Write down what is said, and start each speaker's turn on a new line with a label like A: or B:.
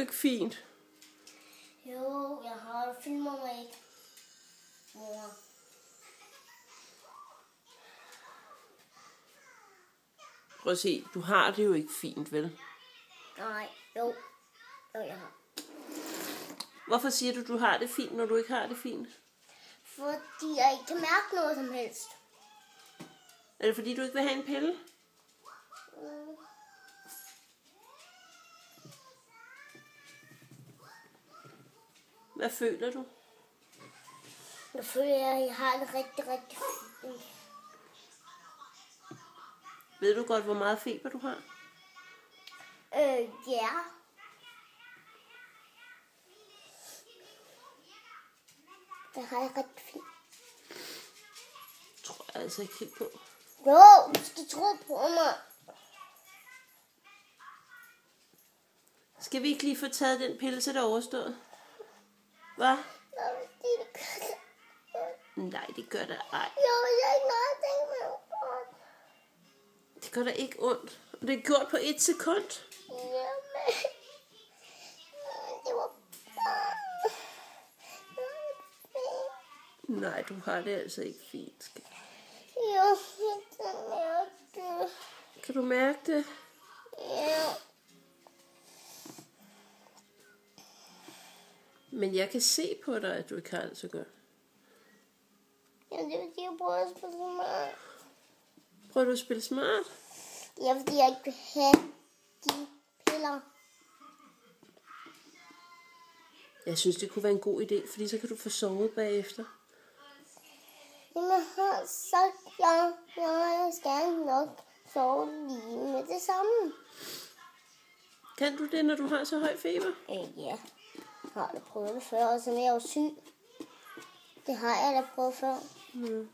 A: ikke fint?
B: Jo, jeg har filmet mig ikke. Mor.
A: Prøv at se, du har det jo ikke fint, vel?
B: Nej, jo. Jo, jeg har.
A: Hvorfor siger du har det fint, når du ikke har det fint?
B: Fordi jeg ikke kan mærke noget som helst.
A: Er det fordi, du ikke vil have en pille? Hvad føler du?
B: Jeg føler, at jeg har det rigtig, rigtig fint.
A: Ved du godt, hvor meget feber du har?
B: Ja. Det har jeg rigtig fint.
A: Tror jeg altså ikke helt på.
B: Jo, du skal tro på mig.
A: Skal vi ikke lige få taget den pille, så det er overstået? Hvad? Nej, det gør der ej.
B: Jo, jeg har ikke noget at tænke mig om.
A: Det gør der ikke ondt. Og det er gjort på 1 sekund.
B: Jamen. Det var bare...
A: Nej, du har det altså ikke fint, skat.
B: Jo, jeg kan mærke det.
A: Kan du mærke det?
B: Ja.
A: Men jeg kan se på dig, at du ikke har det så godt.
B: Ja, det er fordi, jeg prøver at spille smart.
A: Prøver du at spille smart?
B: Ja, fordi jeg ikke vil have de piller.
A: Jeg synes, det kunne være en god idé, fordi så kan du få sovet bagefter.
B: Jamen, jeg har sagt, jeg skal nok sove lige med det samme.
A: Kan du det, når du har så høj feber?
B: Ja, jeg har da prøvet det før, og så er jeg jo syg. Det har jeg da prøvet før.
A: Mm.